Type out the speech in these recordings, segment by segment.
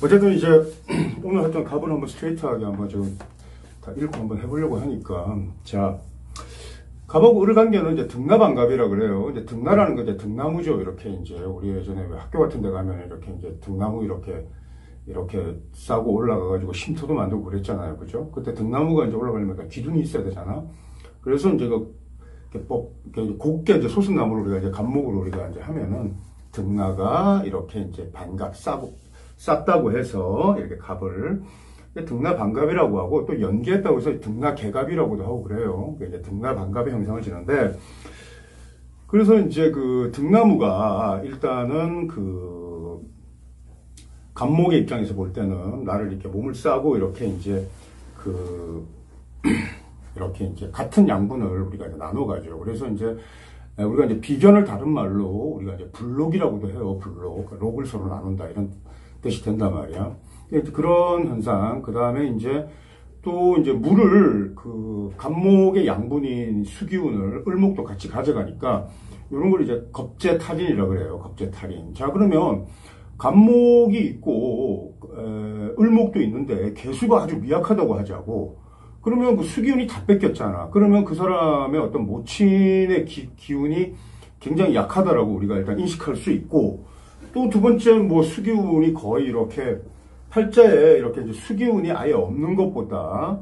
어쨌든 이제 오늘 했던 답은 한번 스트레이트하게 한번 좀 다 읽고 한번 해보려고 하니까, 자, 갑하고 을 관계는 이제 등나반갑이라 그래요. 이제 등나라는 거 이제 등나무죠. 이렇게 이제 우리 예전에 왜 학교 같은 데 가면 이렇게 이제 등나무 이렇게 싸고 올라가가지고 쉼터도 만들고 그랬잖아요. 그죠? 그때 등나무가 이제 올라가려면 기둥이 있어야 되잖아. 그래서 이제 곱게 이제 소승나무를 우리가 이제 갑목으로 우리가 이제 하면은 등나가 이렇게 이제 반갑 쌌다고 해서 이렇게 갑을 등나반갑이라고 하고, 또 연계했다고 해서 등나개갑이라고도 하고 그래요. 이제 등나반갑의 형상을 지는데, 그래서 이제 그 등나무가 일단은 그 갑목의 입장에서 볼 때는 나를 이렇게 몸을 싸고 이렇게 이제 이렇게 이제 같은 양분을 우리가 이제 나눠가죠. 그래서 이제 우리가 이제 비견을 다른 말로 우리가 이제 불록이라고도 해요. 불록. 록을 서로 나눈다. 이런 뜻이 된단 말이야. 그런 현상. 그 다음에 이제 또 이제 물을 그 갑목의 양분인 수기운을 을목도 같이 가져가니까 이런 걸 이제 겁재탈인이라고 그래요. 겁재탈인. 자, 그러면 갑목이 있고 을목도 있는데 개수가 아주 미약하다고 하자고. 그러면 그 수기운이 다 뺏겼잖아. 그러면 그 사람의 어떤 모친의 기운이 굉장히 약하다라고 우리가 일단 인식할 수 있고, 또 두 번째 뭐 수기운이 거의 이렇게 팔자에 이렇게 이제 수기운이 아예 없는 것보다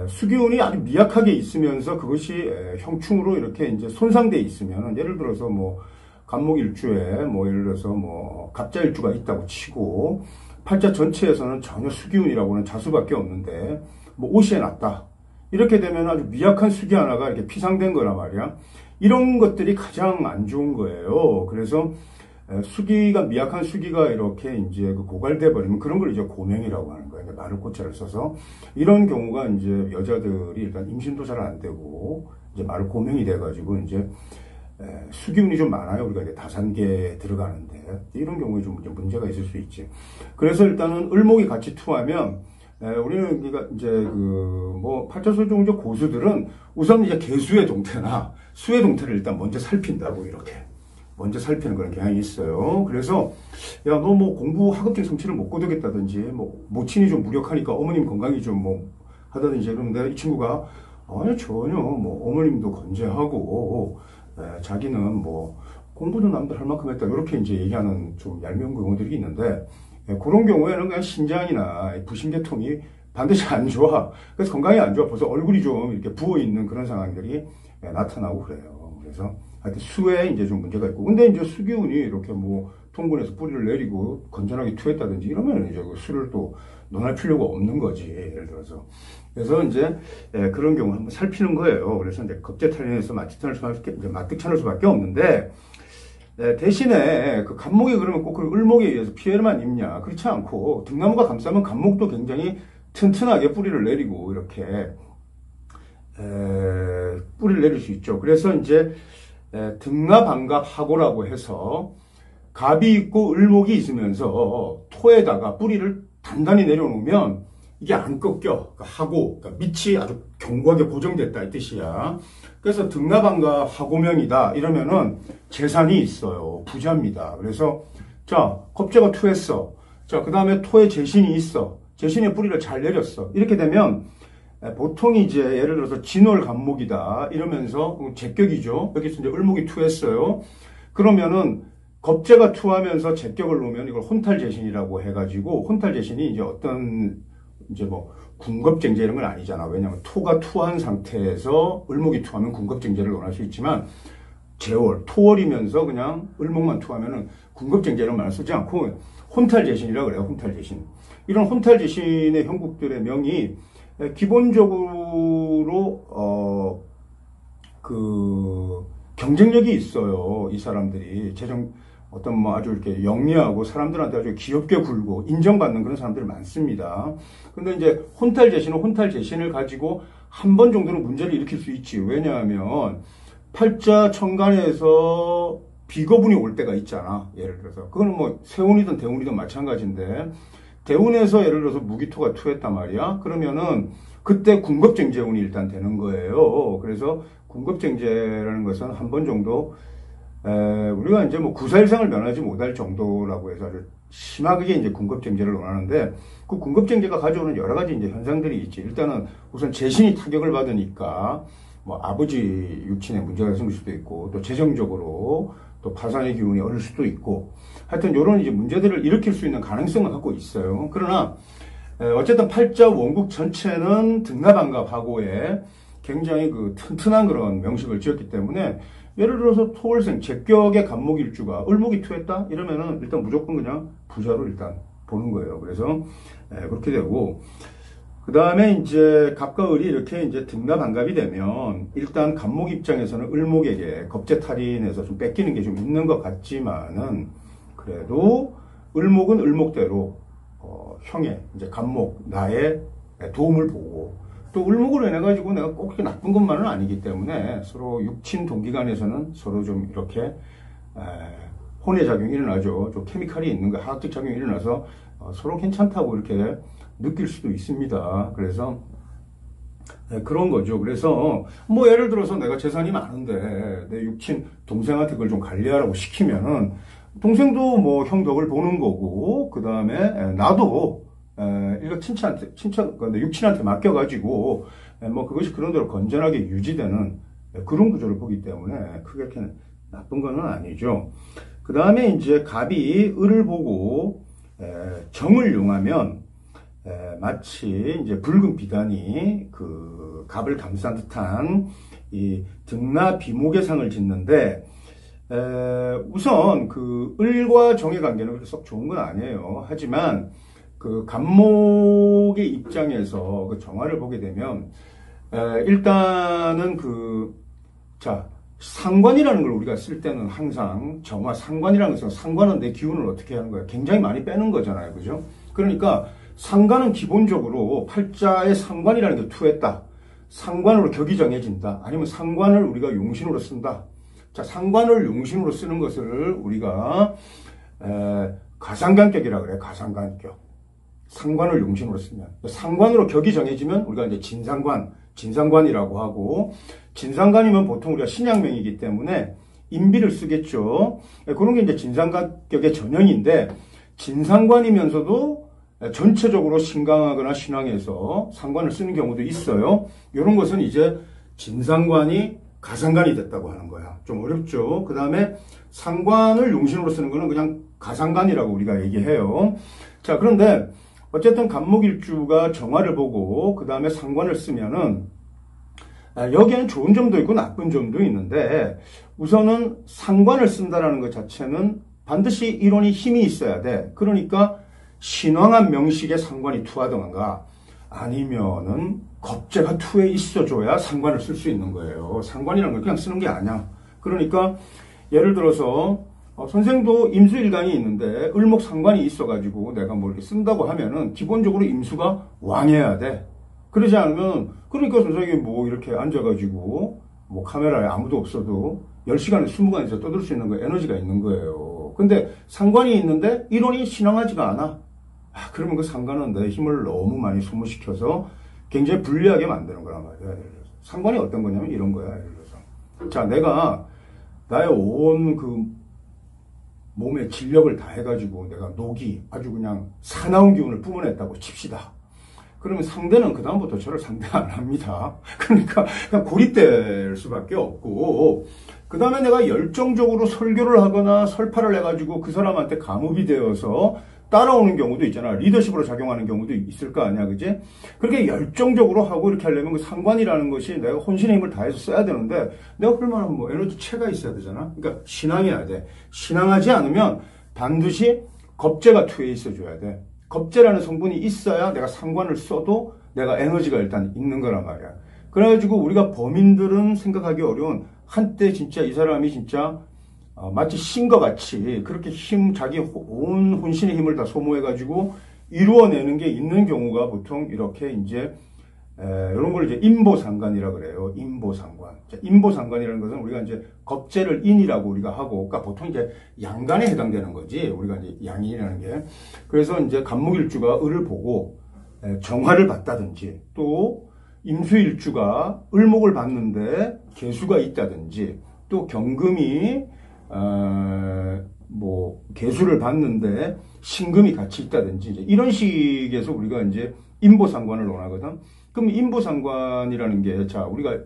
수기운이 아주 미약하게 있으면서 그것이 형충으로 이렇게 이제 손상돼 있으면, 예를 들어서 뭐 갑목일주에 뭐 예를 들어서 뭐 갑자일주가 있다고 치고 팔자 전체에서는 전혀 수기운이라고는 자수밖에 없는데 뭐 오시에 났다. 이렇게 되면 아주 미약한 수기 하나가 이렇게 피상된 거란 말이야. 이런 것들이 가장 안 좋은 거예요. 그래서 수기가, 미약한 수기가 이렇게 이제 고갈돼 버리면 그런 걸 이제 고명이라고 하는 거예요. 마를 고자를 써서. 이런 경우가 이제 여자들이 일단 임신도 잘 안 되고 이제 마를 고명이 돼가지고 이제 수기운이 좀 많아요. 우리가 이제 다산계에 들어가는데 이런 경우에 좀 문제가 있을 수 있지. 그래서 일단은 을목이 같이 투하면 우리는 그러니까 이제 뭐 팔자설종적 고수들은 우선 이제 개수의 동태나 수의 동태를 일단 먼저 살핀다고, 이렇게 먼저 살피는 그런 경향이 있어요. 그래서 야, 너 뭐 공부 학업적 성취를 못 거두겠다든지 뭐 모친이 좀 무력하니까 어머님 건강이 좀 뭐 하다든지 이러는데, 이 친구가 아니 전혀 뭐 어머님도 건재하고 자기는 뭐 공부도 남들 할 만큼 했다, 이렇게 이제 얘기하는 좀 얄미운 경우들이 있는데, 그런 경우에는 그냥 신장이나 부신계통이 반드시 안 좋아. 그래서 건강이 안 좋아. 벌써 얼굴이 좀 이렇게 부어있는 그런 상황들이 나타나고 그래요. 그래서 하여튼 수에 이제 좀 문제가 있고, 근데 이제 수기운이 이렇게 뭐 통근에서 뿌리를 내리고 건전하게 투했다든지 이러면 이제 그 수를 또 논할 필요가 없는 거지. 예를 들어서. 그래서 이제 그런 경우 한번 살피는 거예요. 그래서 이제 겁재탈인에서 마뜩찮을 수밖에 없는데, 대신에 그 갑목이 그러면 꼭 그 을목에 의해서 피해만 입냐? 그렇지 않고 등나무가 감싸면 갑목도 굉장히 튼튼하게 뿌리를 내리고 이렇게 뿌리를 내릴 수 있죠. 그래서 이제 등나반갑하고라고 해서 갑이 있고 을목이 있으면서 토에다가 뿌리를 단단히 내려놓으면 이게 안 꺾여. 하고, 그러니까 밑이 아주 견고하게 고정됐다 이 뜻이야. 그래서 등나반갑 하고명이다 이러면은 재산이 있어요. 부자입니다. 그래서 자, 겁재가 투했어. 자, 그 다음에 토에 재신이 있어. 재신의 뿌리를 잘 내렸어. 이렇게 되면 보통 이제 예를 들어서 진월갑목이다 이러면서 제격이죠. 여기서 이제 을목이 투했어요. 그러면은 겁재가 투하면서 제격을 놓으면 이걸 혼탈재신이라고 해가지고, 혼탈재신이 이제 어떤 이제 뭐 군겁쟁제 이런 건 아니잖아. 왜냐하면 토가 투한 상태에서 을목이 투하면 군겁쟁제를 논할 수 있지만, 재월, 토월이면서 그냥 을목만 투하면은 군겁쟁제는 말을 쓰지 않고 혼탈재신이라고 그래요. 혼탈재신. 이런 혼탈재신의 형국들의 명이 기본적으로 경쟁력이 있어요. 이 사람들이 어떤 뭐 아주 이렇게 영리하고 사람들한테 아주 귀엽게 굴고 인정받는 그런 사람들이 많습니다. 근데 이제 혼탈재신은 혼탈재신을 가지고 한 번 정도는 문제를 일으킬 수 있지. 왜냐하면 팔자 천간에서 비거분이 올 때가 있잖아. 예를 들어서 그거는 뭐 세운이든 대운이든 마찬가지인데, 대운에서 예를 들어서 무기토가 투했단 말이야. 그러면은 그때 군겁쟁제운이 일단 되는 거예요. 그래서 군겁쟁제라는 것은 한 번 정도 우리가 이제 뭐 구사일상을 면하지 못할 정도라고 해서 아주 심하게 이제 군급쟁제를 논하는데, 그 군급쟁제가 가져오는 여러 가지 이제 현상들이 있지. 일단은 우선 재신이 타격을 받으니까 뭐 아버지 육친에 문제가 생길 수도 있고, 또 재정적으로 또 파산의 기운이 어릴 수도 있고, 하여튼 이런 이제 문제들을 일으킬 수 있는 가능성을 갖고 있어요. 그러나 어쨌든 팔자 원국 전체는 등납안갑하고에 굉장히 그 튼튼한 그런 명식을 지었기 때문에, 예를 들어서 토월생 제격의 간목일주가 을목이 투했다 이러면은 일단 무조건 그냥 부자로 일단 보는 거예요. 그래서 그렇게 되고, 그 다음에 이제 갑과 을이 이렇게 이제 등납안갑이 되면 일단 간목 입장에서는 을목에게 겁재탈인해서 좀 뺏기는 게 좀 있는 것 같지만은, 그래도 을목은 을목대로 형의 이제 간목 나의 도움을 보고, 또 을목으로 인해 가지고 내가 꼭 그렇게 나쁜 것만은 아니기 때문에 서로 육친 동기간에서는 서로 좀 이렇게 혼의 작용이 일어나죠. 좀 케미칼이 있는 거, 화학적 작용이 일어나서 서로 괜찮다고 이렇게 느낄 수도 있습니다. 그래서 그런 거죠. 그래서 뭐 예를 들어서 내가 재산이 많은데 내 육친 동생한테 그걸 좀 관리하라고 시키면은 동생도 뭐 형 덕을 보는 거고, 그 다음에 나도 이거 근데 육친한테 맡겨가지고 뭐 그것이 그런 대로 건전하게 유지되는 그런 구조를 보기 때문에 크게 이렇게 나쁜 거는 아니죠. 그 다음에 이제 갑이 을을 보고 정을 용하면 마치 이제 붉은 비단이 그 갑을 감싼 듯한 이 등나 비목의 상을 짓는데, 우선 그 을과 정의 관계는 그렇게 썩 좋은 건 아니에요. 하지만 그 간목의 입장에서 그 정화를 보게 되면 일단은 상관이라는 걸 우리가 쓸 때는 항상 정화 상관이라는 것은, 상관은 내 기운을 어떻게 하는 거야? 굉장히 많이 빼는 거잖아요. 그죠? 그러니까 상관은 기본적으로 팔자의 상관이라는 게 투했다. 상관으로 격이 정해진다. 아니면 상관을 우리가 용신으로 쓴다. 자, 상관을 용신으로 쓰는 것을 우리가 가상관격이라 그래요. 가상관격. 상관을 용신으로 쓰면. 상관으로 격이 정해지면 우리가 이제 진상관이라고 하고, 진상관이면 보통 우리가 신약명이기 때문에 인비를 쓰겠죠. 그런 게 이제 진상관격의 전형인데, 진상관이면서도 전체적으로 신강하거나 신왕해서 상관을 쓰는 경우도 있어요. 이런 것은 이제 진상관이 가상관이 됐다고 하는 거야. 좀 어렵죠. 그 다음에 상관을 용신으로 쓰는 거는 그냥 가상관이라고 우리가 얘기해요. 자, 그런데 어쨌든 간목일주가 정화를 보고 그 다음에 상관을 쓰면은 여기에는 좋은 점도 있고 나쁜 점도 있는데, 우선은 상관을 쓴다라는 것 자체는 반드시 이론이 힘이 있어야 돼. 그러니까 신왕한 명식에 상관이 투하던가 아니면은 겁재가 투에 있어줘야 상관을 쓸 수 있는 거예요. 상관이라는 건 그냥 쓰는 게 아니야. 그러니까 예를 들어서 선생도 임수일간이 있는데 을목 상관이 있어가지고 내가 뭐 이렇게 쓴다고 하면은 기본적으로 임수가 왕해야 돼. 그러지 않으면, 그러니까 선생님이 뭐 이렇게 앉아가지고 뭐 카메라에 아무도 없어도 10시간에 20시간 이상 떠들 수 있는 거 에너지가 있는 거예요. 근데 상관이 있는데 이론이 신앙하지가 않아. 그러면 그 상관은 내 힘을 너무 많이 소모시켜서 굉장히 불리하게 만드는 거란 말이야. 상관이 어떤 거냐면 이런 거야. 예를 들어서. 자, 내가 나의 온 그 몸의 진력을 다 해가지고 내가 녹이 아주 그냥 사나운 기운을 뿜어냈다고 칩시다. 그러면 상대는 그다음부터 저를 상대 안 합니다. 그러니까 그냥 고립될 수밖에 없고, 그 다음에 내가 열정적으로 설교를 하거나 설파를 해가지고 그 사람한테 감업이 되어서 따라오는 경우도 있잖아. 리더십으로 작용하는 경우도 있을 거 아니야. 그지? 그렇게 열정적으로 하고 이렇게 하려면 그 상관이라는 것이 내가 혼신의 힘을 다해서 써야 되는데, 내가 그럴만한 뭐 에너지체가 있어야 되잖아. 그러니까 신앙해야 돼. 신앙하지 않으면 반드시 겁재가 투에 있어줘야 돼. 겁재라는 성분이 있어야 내가 상관을 써도 내가 에너지가 일단 있는 거란 말이야. 그래가지고 우리가 범인들은 생각하기 어려운, 한때 진짜 이 사람이 진짜 마치 신과 같이 그렇게 자기 온 혼신의 힘을 다 소모해가지고 이루어내는 게 있는 경우가 보통 이렇게 이제 이런 걸 이제 인보상관이라 그래요. 인보상관. 자, 인보상관이라는 것은 우리가 이제 겁재를 인이라고 우리가 하고, 그러니까 보통 이제 양간에 해당되는 거지. 우리가 이제 양인이라는 게. 그래서 이제 간목일주가 을을 보고 정화를 봤다든지, 또 임수일주가 을목을 봤는데 개수가 있다든지, 또 경금이 뭐 개수를 받는데 신금이 같이 있다든지 이제 이런 식에서 우리가 이제 인보상관을 논하거든. 그럼 인보상관이라는 게, 자, 우리가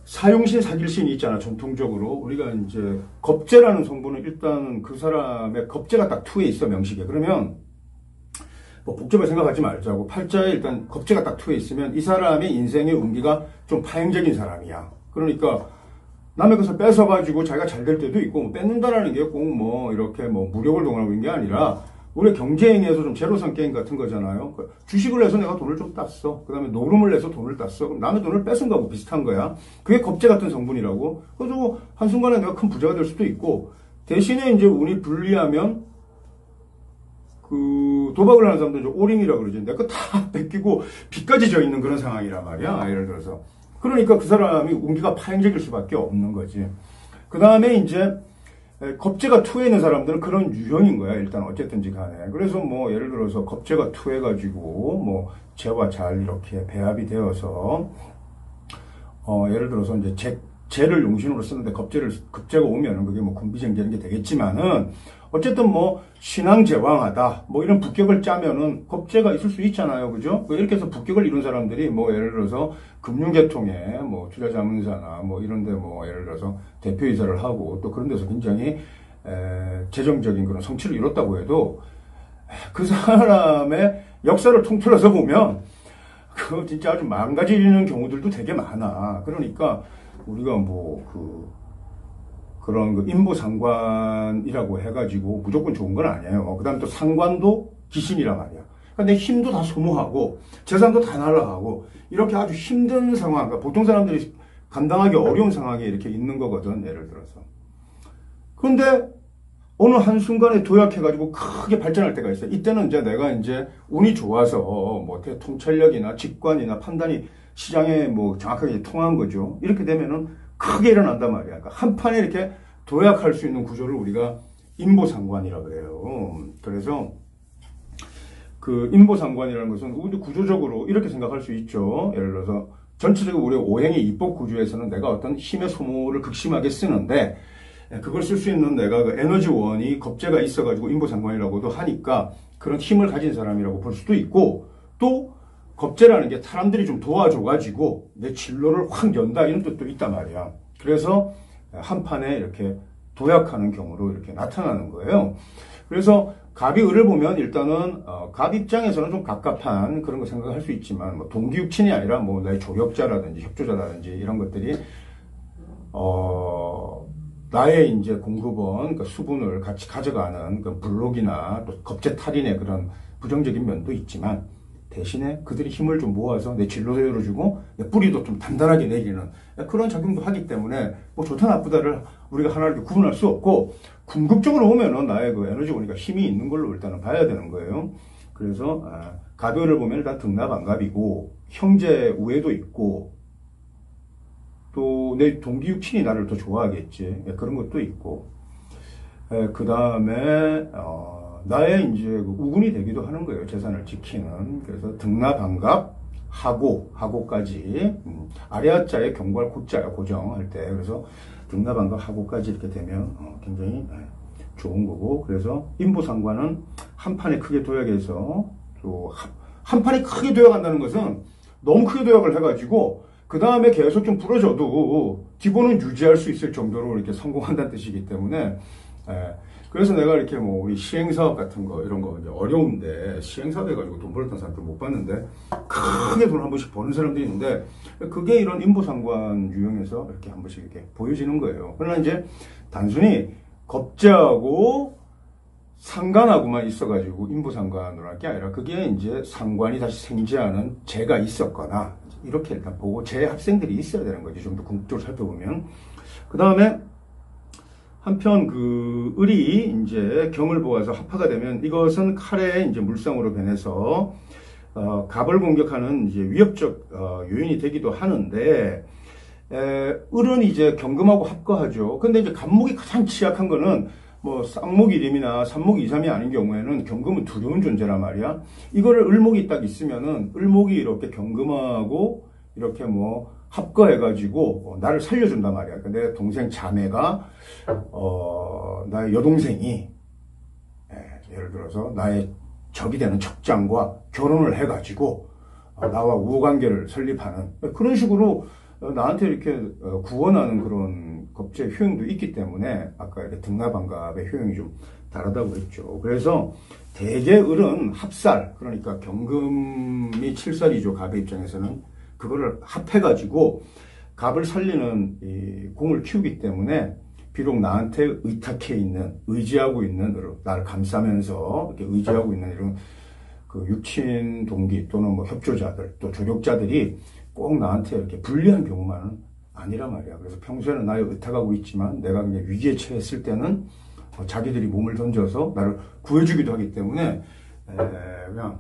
사용신, 사길신이 있잖아. 전통적으로 우리가 이제 겁재라는 성분은 일단 그 사람의 겁재가 딱 투에 있어, 명식에. 그러면 뭐 복잡하게 생각하지 말자고, 팔자에 일단 겁재가 딱 투에 있으면 이 사람의 인생의 운기가 좀 파행적인 사람이야. 그러니까 남의 것을 뺏어가지고 자기가 잘 될 때도 있고, 뭐 뺏는다라는 게 꼭 뭐 이렇게 뭐 무력을 동원하고 있는 게 아니라 우리 경제행위에서 좀 제로섬 게임 같은 거잖아요. 주식을 내서 내가 돈을 좀 땄어. 그 다음에 노름을 내서 돈을 땄어. 그럼 남의 돈을 뺏은 거하고 비슷한 거야. 그게 겁재 같은 성분이라고. 그래서 한순간에 내가 큰 부자가 될 수도 있고, 대신에 이제 운이 불리하면 그 도박을 하는 사람들 이제 오링이라고 그러지. 내가 다 뺏기고 빚까지 져 있는 그런 상황이란 말이야. 예를 들어서. 그러니까 그 사람이 운기가 파행적일 수밖에 없는 거지. 그 다음에 이제 겁재가 투에 있는 사람들은 그런 유형인 거야. 일단 어쨌든지 간에. 그래서 뭐 예를 들어서 겁재가 투해가지고 뭐 재와 잘 이렇게 배합이 되어서 예를 들어서 이제 재를 용신으로 쓰는데 겁재가 오면은 그게 뭐 군비쟁제는 게 되겠지만은 어쨌든 뭐 신앙제왕하다 뭐 이런 북격을 짜면은 겁재가 있을 수 있잖아요. 그죠? 이렇게 해서 북격을 이룬 사람들이 뭐 예를 들어서 금융계통에 뭐 투자자문사나 뭐 이런데 뭐 예를 들어서 대표이사를 하고 또 그런 데서 굉장히 재정적인 그런 성취를 이뤘다고 해도 그 사람의 역사를 통틀어서 보면 그 진짜 아주 망가지는 경우들도 되게 많아. 그러니까 우리가 뭐 그런 그 인보상관이라고 해가지고 무조건 좋은 건 아니에요. 그 다음에 또 상관도 기신이란 말이야. 그러니까 내 힘도 다 소모하고 재산도 다 날라가고 이렇게 아주 힘든 상황, 그러니까 보통 사람들이 감당하기 어려운 상황에 이렇게 있는 거거든. 예를 들어서. 그런데 어느 한순간에 도약해가지고 크게 발전할 때가 있어요. 이때는 이제 내가 이제 운이 좋아서 뭐 통찰력이나 직관이나 판단이 시장에 뭐 정확하게 통한 거죠. 이렇게 되면은 크게 일어난단 말이야. 그러니까 한 판에 이렇게 도약할 수 있는 구조를 우리가 인보상관이라고 그래요. 그래서 그 인보상관이라는 것은 우리 구조적으로 이렇게 생각할 수 있죠. 예를 들어서 전체적으로 우리 오행의 입법 구조에서는 내가 어떤 힘의 소모를 극심하게 쓰는데 그걸 쓸 수 있는 내가 그 에너지원이 겁재가 있어가지고 인보상관이라고도 하니까 그런 힘을 가진 사람이라고 볼 수도 있고, 또 겁재라는 게 사람들이 좀 도와줘가지고 내 진로를 확 연다 이런 뜻도 있단 말이야. 그래서 한 판에 이렇게 도약하는 경우로 이렇게 나타나는 거예요. 그래서 갑이 을을 보면 일단은 갑 입장에서는 좀 갑갑한 그런 거 생각할 수 있지만 뭐 동기육친이 아니라 뭐 나의 조력자라든지 협조자라든지 이런 것들이 나의 이제 공급원, 그러니까 수분을 같이 가져가는 그 블록이나 또 겁재탈인의 그런 부정적인 면도 있지만 대신에 그들이 힘을 좀 모아서 내 진로도 열어주고 내 뿌리도 좀 단단하게 내리는 그런 작용도 하기 때문에 뭐 좋다 나쁘다를 우리가 하나를 구분할 수 없고, 궁극적으로 보면은 나의 그 에너지 원리가 힘이 있는 걸로 일단은 봐야 되는 거예요. 그래서 갑을을 보면 일단 등납안갑이고 형제 우애도 있고 또 내 동기육친이 나를 더 좋아하겠지. 그런 것도 있고, 그 다음에 나의 이제 우군이 되기도 하는 거예요. 재산을 지키는. 그래서 등납안갑 하고까지 아래아자의 경괄 고자야, 고정할 때. 그래서 등납안갑 하고까지 이렇게 되면 굉장히 좋은 거고, 그래서 인보상관은 한 판에 크게 도약해서 또 한 판에 크게 도약한다는 것은 너무 크게 도약을 해가지고 그 다음에 계속 좀 부러져도 기본은 유지할 수 있을 정도로 이렇게 성공한다는 뜻이기 때문에, 그래서 내가 이렇게 뭐 우리 시행사업 같은 거 이런 거 이제 어려운데 시행사업 해가지고 돈 벌었던 사람들 못 봤는데 크게 돈 한 번씩 버는 사람들이 있는데 그게 이런 인보상관 유형에서 이렇게 한 번씩 이렇게 보여지는 거예요. 그러나 이제 단순히 겁재하고 상관하고만 있어가지고 인보상관으로 할 게 아니라 그게 이제 상관이 다시 생지하는 재가 있었거나 이렇게 일단 보고 재 합생들이 있어야 되는 거지. 좀 더 궁극적으로 살펴보면. 그 다음에 한편 그 을이 이제 경을 보아서 합화가 되면 이것은 칼의 이제 물상으로 변해서 갑을 공격하는 이제 위협적 요인이 되기도 하는데, 을은 이제 경금하고 합거하죠. 근데 이제 갑목이 가장 취약한 거는 뭐 쌍목 1임이나 삼목 2, 3이 아닌 경우에는 경금은 두려운 존재란 말이야. 이거를 을목이 딱 있으면은 을목이 이렇게 경금하고 이렇게 뭐 합거해가지고 나를 살려준단 말이야. 그러니까 내 동생 자매가 나의 여동생이 예를 들어서 나의 적이 되는 적장과 결혼을 해가지고 나와 우호관계를 설립하는 그런 식으로 나한테 이렇게 구원하는 그런 겁제 효용도 있기 때문에 아까 이렇게 등나반갑의 효용이 좀 다르다고 했죠. 그래서 대개 을은 합살, 그러니까 경금이 7살이죠. 갑의 입장에서는 그거를 합해가지고 갑을 살리는 이 공을 키우기 때문에 비록 나한테 의탁해 있는, 의지하고 있는, 나를 감싸면서 이렇게 의지하고 있는 이런 그 육친 동기 또는 뭐 협조자들 또 조력자들이 꼭 나한테 이렇게 불리한 경우만은 아니란 말이야. 그래서 평소에는 나를 의탁하고 있지만 내가 그냥 위기에 처했을 때는 자기들이 몸을 던져서 나를 구해주기도 하기 때문에 그냥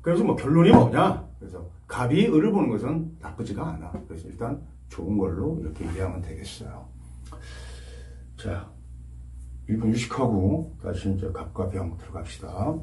그래서 뭐 결론이 뭐냐? 그래서 갑이 을을 보는 것은 나쁘지가 않아. 그래서 일단 좋은 걸로 이렇게 이해하면 되겠어요. 자, 1분 휴식하고 다시 이제 갑과 병 들어갑시다.